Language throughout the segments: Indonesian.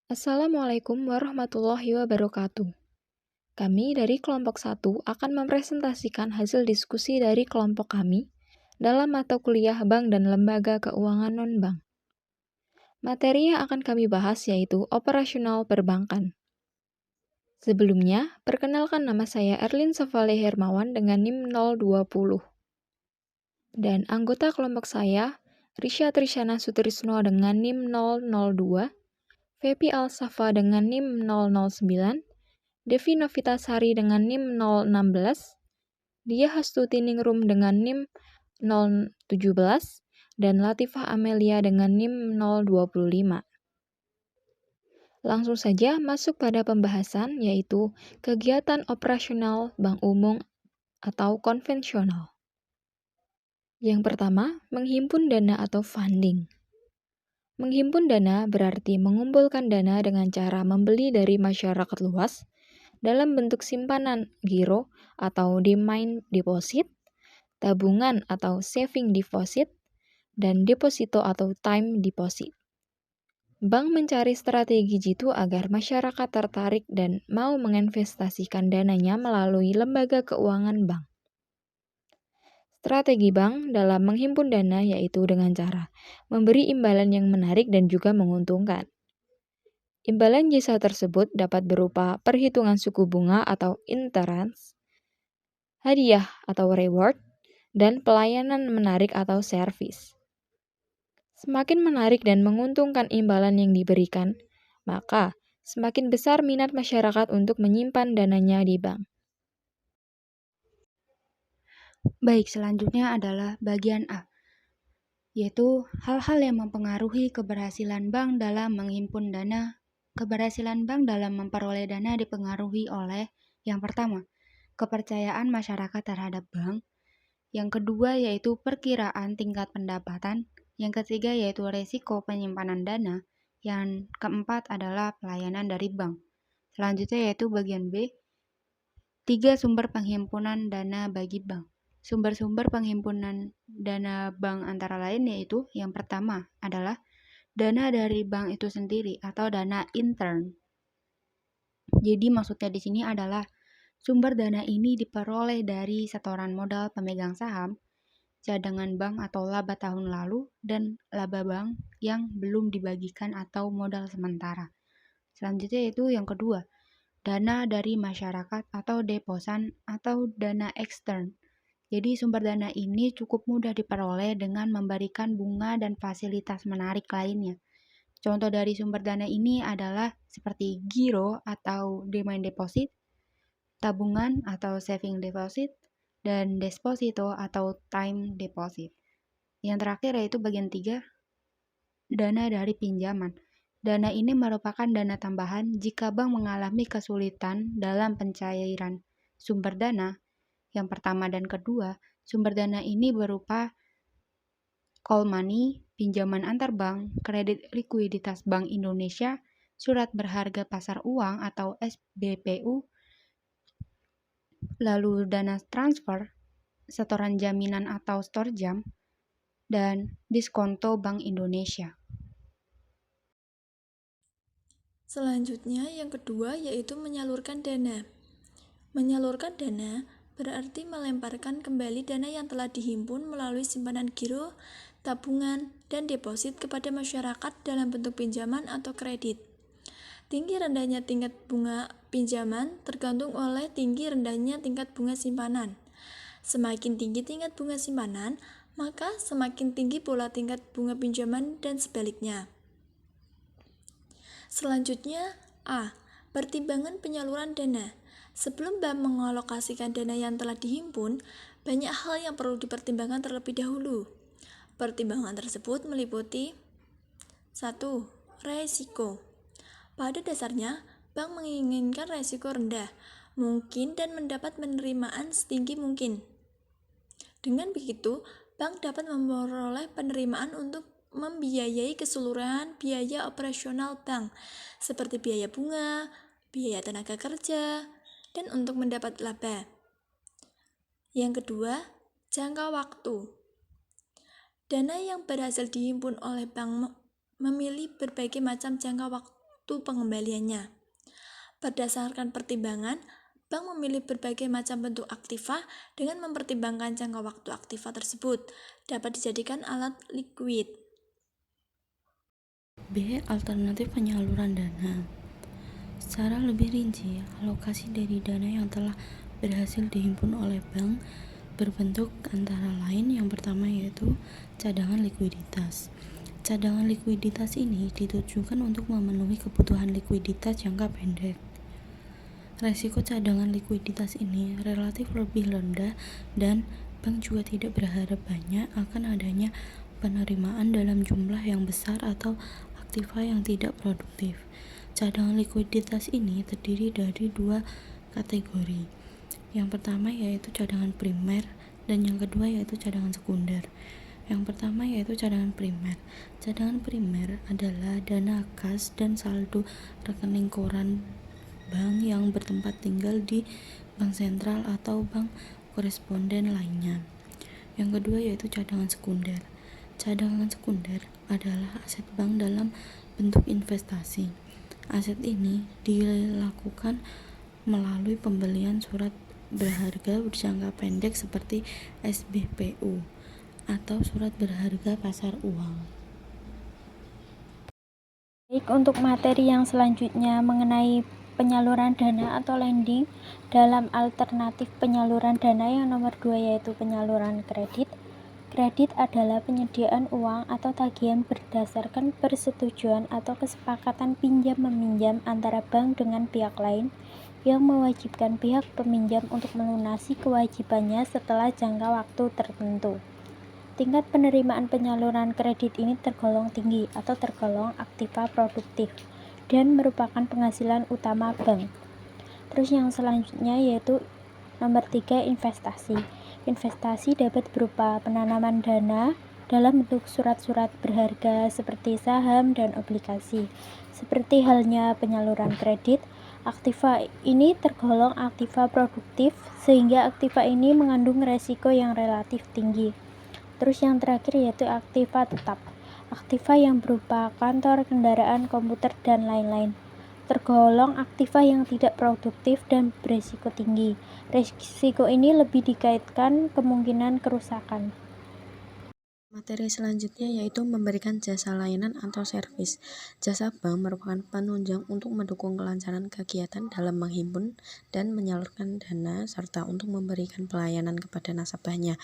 Assalamualaikum warahmatullahi wabarakatuh. Kami dari kelompok 1 akan mempresentasikan hasil diskusi dari kelompok kami dalam mata kuliah Bank dan Lembaga Keuangan Non-Bank. Materi yang akan kami bahas yaitu operasional perbankan. Sebelumnya, perkenalkan nama saya Erlin Safale Hermawan dengan NIM 020. Dan anggota kelompok saya, Risha Trishana Sutrisno dengan NIM 002, Fepi Al-Safa dengan NIM 009, Devi Novitasari dengan NIM 016, Dia Hastuti Ningrum dengan NIM 017, dan Latifah Amelia dengan NIM 025. Langsung saja masuk pada pembahasan yaitu kegiatan operasional bank umum atau konvensional. Yang pertama, menghimpun dana atau funding. Menghimpun dana berarti mengumpulkan dana dengan cara membeli dari masyarakat luas dalam bentuk simpanan giro atau demand deposit, tabungan atau saving deposit, dan deposito atau time deposit. Bank mencari strategi jitu agar masyarakat tertarik dan mau menginvestasikan dananya melalui lembaga keuangan bank. Strategi bank dalam menghimpun dana yaitu dengan cara memberi imbalan yang menarik dan juga menguntungkan. Imbalan jasa tersebut dapat berupa perhitungan suku bunga atau interest, hadiah atau reward, dan pelayanan menarik atau servis. Semakin menarik dan menguntungkan imbalan yang diberikan, maka semakin besar minat masyarakat untuk menyimpan dananya di bank. Baik, selanjutnya adalah bagian A, yaitu hal-hal yang mempengaruhi keberhasilan bank dalam menghimpun dana. Keberhasilan bank dalam memperoleh dana dipengaruhi oleh yang pertama, kepercayaan masyarakat terhadap bank. Yang kedua yaitu perkiraan tingkat pendapatan. Yang ketiga yaitu resiko penyimpanan dana. Yang keempat adalah pelayanan dari bank. Selanjutnya yaitu bagian B, 3 sumber penghimpunan dana bagi bank. Sumber-sumber penghimpunan dana bank antara lain yaitu yang pertama adalah dana dari bank itu sendiri atau dana intern. Jadi maksudnya di sini adalah sumber dana ini diperoleh dari setoran modal pemegang saham, cadangan bank atau laba tahun lalu, dan laba bank yang belum dibagikan atau modal sementara. Selanjutnya yaitu yang kedua, dana dari masyarakat atau deposan atau dana ekstern. Jadi sumber dana ini cukup mudah diperoleh dengan memberikan bunga dan fasilitas menarik lainnya. Contoh dari sumber dana ini adalah seperti giro atau demand deposit, tabungan atau saving deposit, dan deposito atau time deposit. Yang terakhir yaitu bagian 3, dana dari pinjaman. Dana ini merupakan dana tambahan jika bank mengalami kesulitan dalam pencairan sumber dana. Yang pertama dan kedua, sumber dana ini berupa call money, pinjaman antar bank, kredit likuiditas Bank Indonesia, surat berharga pasar uang atau SBPU, lalu dana transfer, setoran jaminan atau storjam, dan diskonto Bank Indonesia. Selanjutnya, yang kedua yaitu menyalurkan dana. Menyalurkan dana berarti melemparkan kembali dana yang telah dihimpun melalui simpanan giro, tabungan, dan deposit kepada masyarakat dalam bentuk pinjaman atau kredit. Tinggi rendahnya tingkat bunga pinjaman tergantung oleh tinggi rendahnya tingkat bunga simpanan. Semakin tinggi tingkat bunga simpanan, maka semakin tinggi pula tingkat bunga pinjaman dan sebaliknya. Selanjutnya, A. Pertimbangan penyaluran dana. Sebelum bank mengalokasikan dana yang telah dihimpun, banyak hal yang perlu dipertimbangkan terlebih dahulu. Pertimbangan tersebut meliputi 1. Resiko. Pada dasarnya, bank menginginkan resiko rendah, mungkin dan mendapat penerimaan setinggi mungkin. Dengan begitu, bank dapat memperoleh penerimaan untuk membiayai keseluruhan biaya operasional bank, seperti biaya bunga, biaya tenaga kerja, dan untuk mendapat laba. Yang kedua, jangka waktu. Dana yang berhasil dihimpun oleh bank memilih berbagai macam jangka waktu waktu pengembaliannya. Berdasarkan pertimbangan, bank memilih berbagai macam bentuk aktiva dengan mempertimbangkan jangka waktu aktiva tersebut dapat dijadikan alat likuid. B. Alternatif penyaluran dana. Secara lebih rinci, alokasi dari dana yang telah berhasil dihimpun oleh bank berbentuk antara lain yang pertama yaitu cadangan likuiditas. Cadangan likuiditas ini ditujukan untuk memenuhi kebutuhan likuiditas jangka pendek. Resiko cadangan likuiditas ini relatif lebih rendah dan bank juga tidak berharap banyak akan adanya penerimaan dalam jumlah yang besar atau aktiva yang tidak produktif. Cadangan likuiditas ini terdiri dari dua kategori. Yang pertama yaitu cadangan primer dan yang kedua yaitu cadangan sekunder. Yang pertama yaitu cadangan primer. Cadangan primer adalah dana kas dan saldo rekening koran bank yang bertempat tinggal di bank sentral atau bank koresponden lainnya. Yang kedua yaitu cadangan sekunder. Cadangan sekunder adalah aset bank dalam bentuk investasi. Aset ini dilakukan melalui pembelian surat berharga berjangka pendek seperti SBPU atau surat berharga pasar uang. Baik, untuk materi yang selanjutnya mengenai penyaluran dana atau lending dalam alternatif penyaluran dana yang nomor 2 yaitu penyaluran kredit. Kredit adalah penyediaan uang atau tagihan berdasarkan persetujuan atau kesepakatan pinjam-meminjam antara bank dengan pihak lain yang mewajibkan pihak peminjam untuk melunasi kewajibannya setelah jangka waktu tertentu. Tingkat penerimaan penyaluran kredit ini tergolong tinggi atau tergolong aktiva produktif dan merupakan penghasilan utama bank. Terus yang selanjutnya yaitu nomor 3 investasi. Investasi dapat berupa penanaman dana dalam bentuk surat-surat berharga seperti saham dan obligasi. Seperti halnya penyaluran kredit, aktiva ini tergolong aktiva produktif sehingga aktiva ini mengandung resiko yang relatif tinggi. Terus yang terakhir yaitu aktiva tetap. Aktiva yang berupa kantor, kendaraan, komputer, dan lain-lain. Tergolong aktiva yang tidak produktif dan berisiko tinggi. Risiko ini lebih dikaitkan kemungkinan kerusakan. Materi selanjutnya yaitu memberikan jasa layanan atau servis. Jasa bank merupakan penunjang untuk mendukung kelancaran kegiatan dalam menghimpun dan menyalurkan dana serta untuk memberikan pelayanan kepada nasabahnya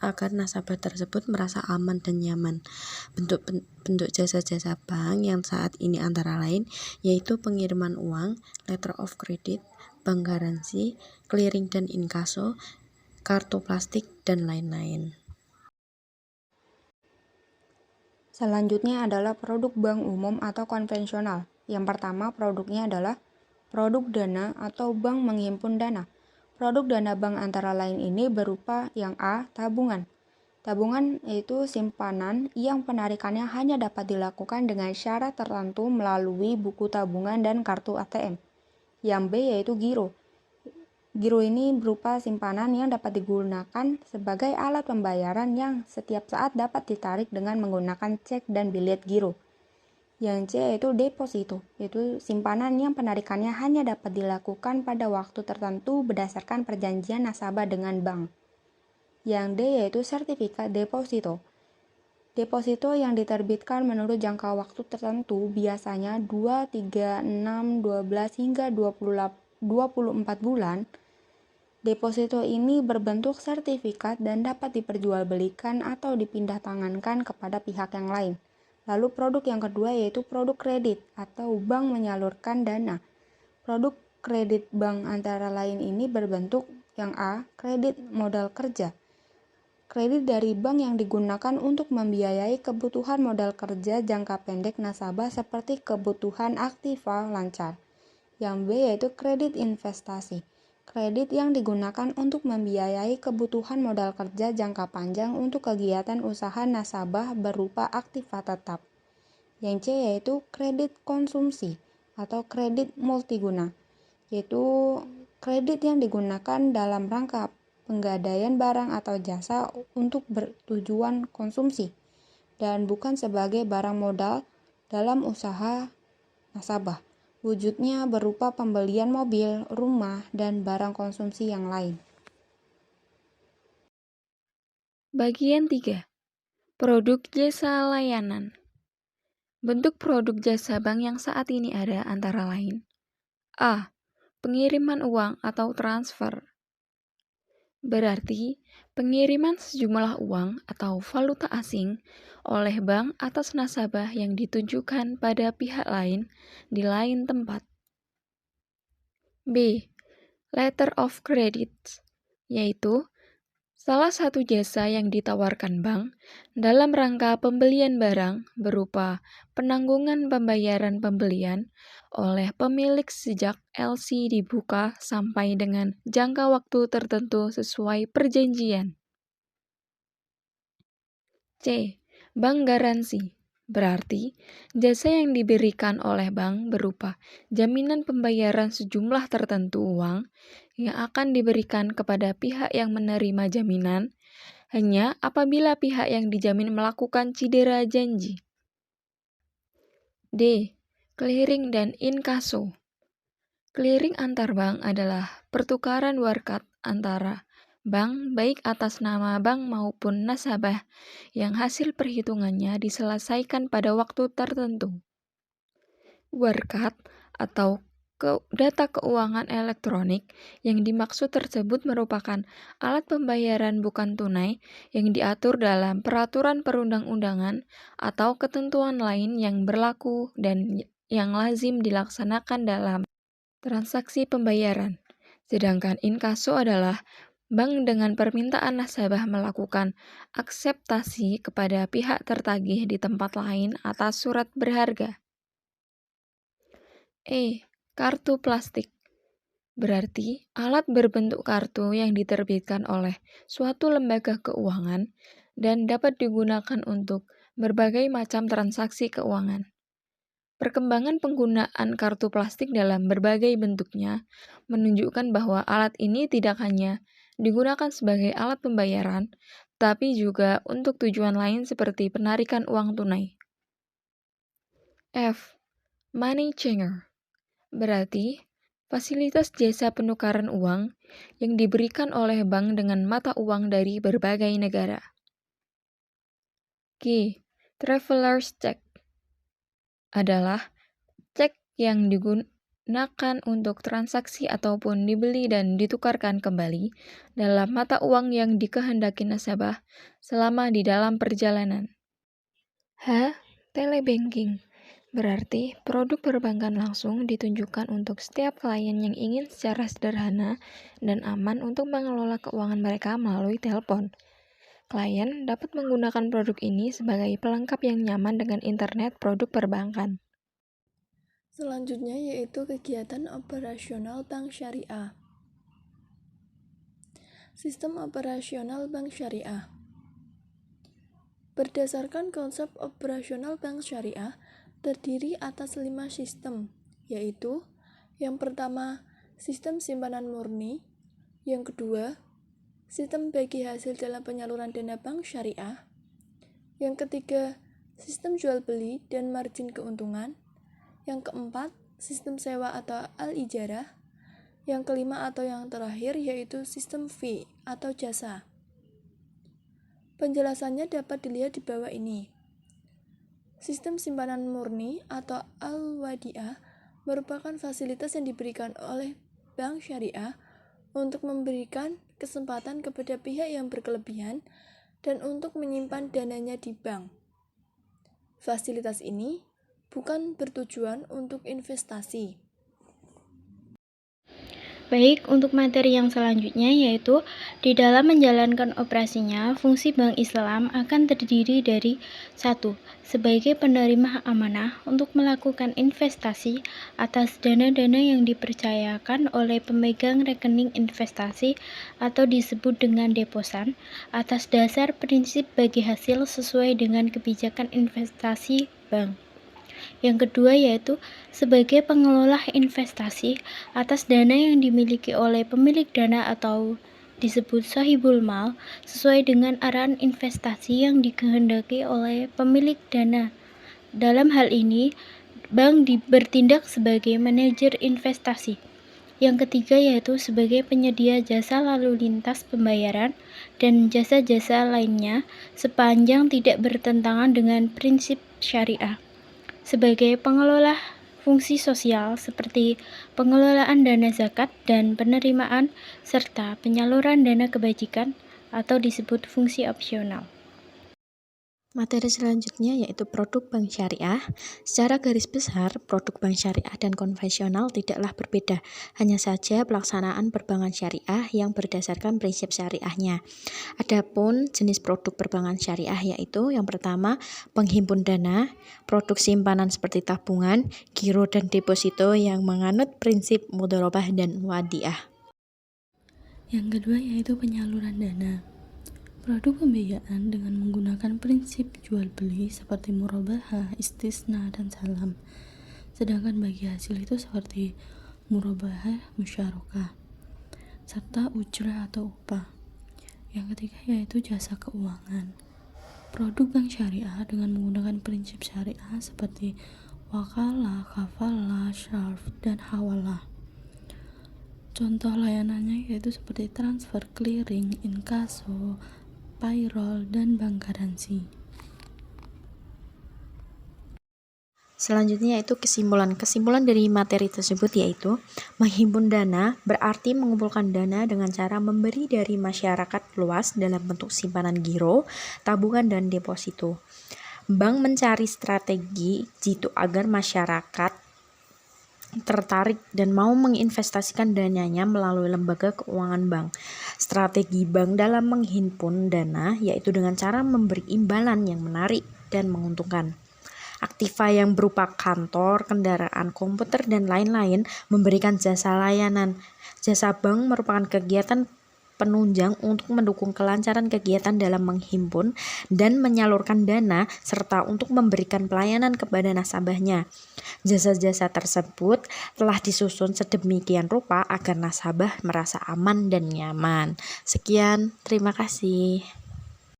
agar nasabah tersebut merasa aman dan nyaman. Bentuk jasa-jasa bank yang saat ini antara lain yaitu pengiriman uang, letter of credit, bank garansi, clearing dan inkaso, kartu plastik, dan lain-lain. Selanjutnya adalah produk bank umum atau konvensional. Yang pertama produknya adalah produk dana atau bank menghimpun dana. Produk dana bank antara lain ini berupa yang A. Tabungan. Tabungan yaitu simpanan yang penarikannya hanya dapat dilakukan dengan syarat tertentu melalui buku tabungan dan kartu ATM. Yang B yaitu giro. Giro ini berupa simpanan yang dapat digunakan sebagai alat pembayaran yang setiap saat dapat ditarik dengan menggunakan cek dan bilet giro. Yang C yaitu deposito, yaitu simpanan yang penarikannya hanya dapat dilakukan pada waktu tertentu berdasarkan perjanjian nasabah dengan bank. Yang D yaitu sertifikat deposito. Deposito yang diterbitkan menurut jangka waktu tertentu biasanya 2, 3, 6, 12 hingga 24 bulan. Deposito ini berbentuk sertifikat dan dapat diperjualbelikan atau dipindah tangankan kepada pihak yang lain. Lalu produk yang kedua yaitu produk kredit atau bank menyalurkan dana. Produk kredit bank antara lain ini berbentuk yang A. Kredit modal kerja. Kredit dari bank yang digunakan untuk membiayai kebutuhan modal kerja jangka pendek nasabah seperti kebutuhan aktiva lancar. Yang B yaitu kredit investasi. Kredit yang digunakan untuk membiayai kebutuhan modal kerja jangka panjang untuk kegiatan usaha nasabah berupa aktiva tetap. Yang C yaitu kredit konsumsi atau kredit multiguna, yaitu kredit yang digunakan dalam rangka penggadaian barang atau jasa untuk bertujuan konsumsi dan bukan sebagai barang modal dalam usaha nasabah. Wujudnya berupa pembelian mobil, rumah, dan barang konsumsi yang lain. Bagian 3. Produk jasa layanan. Bentuk produk jasa bank yang saat ini ada antara lain: A. Pengiriman uang atau transfer. Berarti, pengiriman sejumlah uang atau valuta asing oleh bank atas nasabah yang ditujukan pada pihak lain di lain tempat. B. Letter of credit, yaitu salah satu jasa yang ditawarkan bank dalam rangka pembelian barang berupa penanggungan pembayaran pembelian oleh pemilik sejak LC dibuka sampai dengan jangka waktu tertentu sesuai perjanjian. C. Bank garansi, berarti jasa yang diberikan oleh bank berupa jaminan pembayaran sejumlah tertentu uang yang akan diberikan kepada pihak yang menerima jaminan hanya apabila pihak yang dijamin melakukan cedera janji. D. Clearing dan inkaso. Clearing antar bank adalah pertukaran warkat antara bank baik atas nama bank maupun nasabah yang hasil perhitungannya diselesaikan pada waktu tertentu. Warkat atau data keuangan elektronik yang dimaksud tersebut merupakan alat pembayaran bukan tunai yang diatur dalam peraturan perundang-undangan atau ketentuan lain yang berlaku dan yang lazim dilaksanakan dalam transaksi pembayaran. Sedangkan inkaso adalah bank dengan permintaan nasabah melakukan akseptasi kepada pihak tertagih di tempat lain atas surat berharga. E. Kartu plastik, berarti alat berbentuk kartu yang diterbitkan oleh suatu lembaga keuangan dan dapat digunakan untuk berbagai macam transaksi keuangan. Perkembangan penggunaan kartu plastik dalam berbagai bentuknya menunjukkan bahwa alat ini tidak hanya digunakan sebagai alat pembayaran, tapi juga untuk tujuan lain seperti penarikan uang tunai. F. Money changer, berarti fasilitas jasa penukaran uang yang diberikan oleh bank dengan mata uang dari berbagai negara. G. Traveler's check adalah cek yang digunakan untuk transaksi ataupun dibeli dan ditukarkan kembali dalam mata uang yang dikehendaki nasabah selama di dalam perjalanan. H. Telebanking, berarti produk perbankan langsung ditunjukkan untuk setiap klien yang ingin secara sederhana dan aman untuk mengelola keuangan mereka melalui telepon. Klien dapat menggunakan produk ini sebagai pelengkap yang nyaman dengan internet produk perbankan. Selanjutnya yaitu kegiatan operasional bank syariah. Sistem operasional bank syariah. Berdasarkan konsep operasional bank syariah, terdiri atas 5 sistem, yaitu yang pertama, sistem simpanan murni, yang kedua, sistem bagi hasil dalam penyaluran dana bank syariah, yang ketiga, sistem jual beli dan margin keuntungan, yang keempat, sistem sewa atau al-ijarah, yang kelima atau yang terakhir yaitu sistem fee atau jasa. Penjelasannya dapat dilihat di bawah ini. Sistem simpanan murni atau al-wadi'ah merupakan fasilitas yang diberikan oleh bank syariah untuk memberikan kesempatan kepada pihak yang berkelebihan dan untuk menyimpan dananya di bank. Fasilitas ini bukan bertujuan untuk investasi. Baik, untuk materi yang selanjutnya yaitu di dalam menjalankan operasinya, fungsi Bank Islam akan terdiri dari 1. Sebagai penerima amanah untuk melakukan investasi atas dana-dana yang dipercayakan oleh pemegang rekening investasi atau disebut dengan deposan atas dasar prinsip bagi hasil sesuai dengan kebijakan investasi bank. Yang kedua yaitu sebagai pengelola investasi atas dana yang dimiliki oleh pemilik dana atau disebut sahibul mal sesuai dengan arahan investasi yang dikehendaki oleh pemilik dana. Dalam hal ini, Bank bertindak sebagai manajer investasi. Yang ketiga yaitu sebagai penyedia jasa lalu lintas pembayaran dan jasa-jasa lainnya sepanjang tidak bertentangan dengan prinsip syariah. Sebagai pengelola fungsi sosial seperti pengelolaan dana zakat dan penerimaan serta penyaluran dana kebajikan atau disebut fungsi opsional. Materi selanjutnya yaitu produk bank syariah. Secara garis besar, produk bank syariah dan konvensional tidaklah berbeda, hanya saja pelaksanaan perbankan syariah yang berdasarkan prinsip syariahnya. Adapun jenis produk perbankan syariah yaitu yang pertama, penghimpun dana, produk simpanan seperti tabungan, giro dan deposito yang menganut prinsip mudharabah dan wadiah. Yang kedua yaitu penyaluran dana. Produk pembiayaan dengan menggunakan prinsip jual beli seperti murabahah, istisna, dan salam. Sedangkan bagi hasil itu seperti murabahah, musyarakah, serta ujrah atau upah. Yang ketiga yaitu jasa keuangan. Produk bank syariah dengan menggunakan prinsip syariah seperti wakalah, kafalah, syarf, dan hawalah. Contoh layanannya yaitu seperti transfer, clearing, inkaso, payroll, dan bank garansi. Selanjutnya yaitu kesimpulan. Kesimpulan dari materi tersebut yaitu menghimpun dana berarti mengumpulkan dana dengan cara memberi dari masyarakat luas dalam bentuk simpanan giro, tabungan, dan deposito. Bank mencari strategi jitu agar masyarakat tertarik dan mau menginvestasikan dananya melalui lembaga keuangan bank. Strategi bank dalam menghimpun dana yaitu dengan cara memberi imbalan yang menarik dan menguntungkan. Aktiva yang berupa kantor, kendaraan, komputer, dan lain-lain memberikan jasa layanan. Jasa bank merupakan kegiatan penunjang untuk mendukung kelancaran kegiatan dalam menghimpun dan menyalurkan dana serta untuk memberikan pelayanan kepada nasabahnya. Jasa-jasa tersebut telah disusun sedemikian rupa agar nasabah merasa aman dan nyaman. Sekian, terima kasih.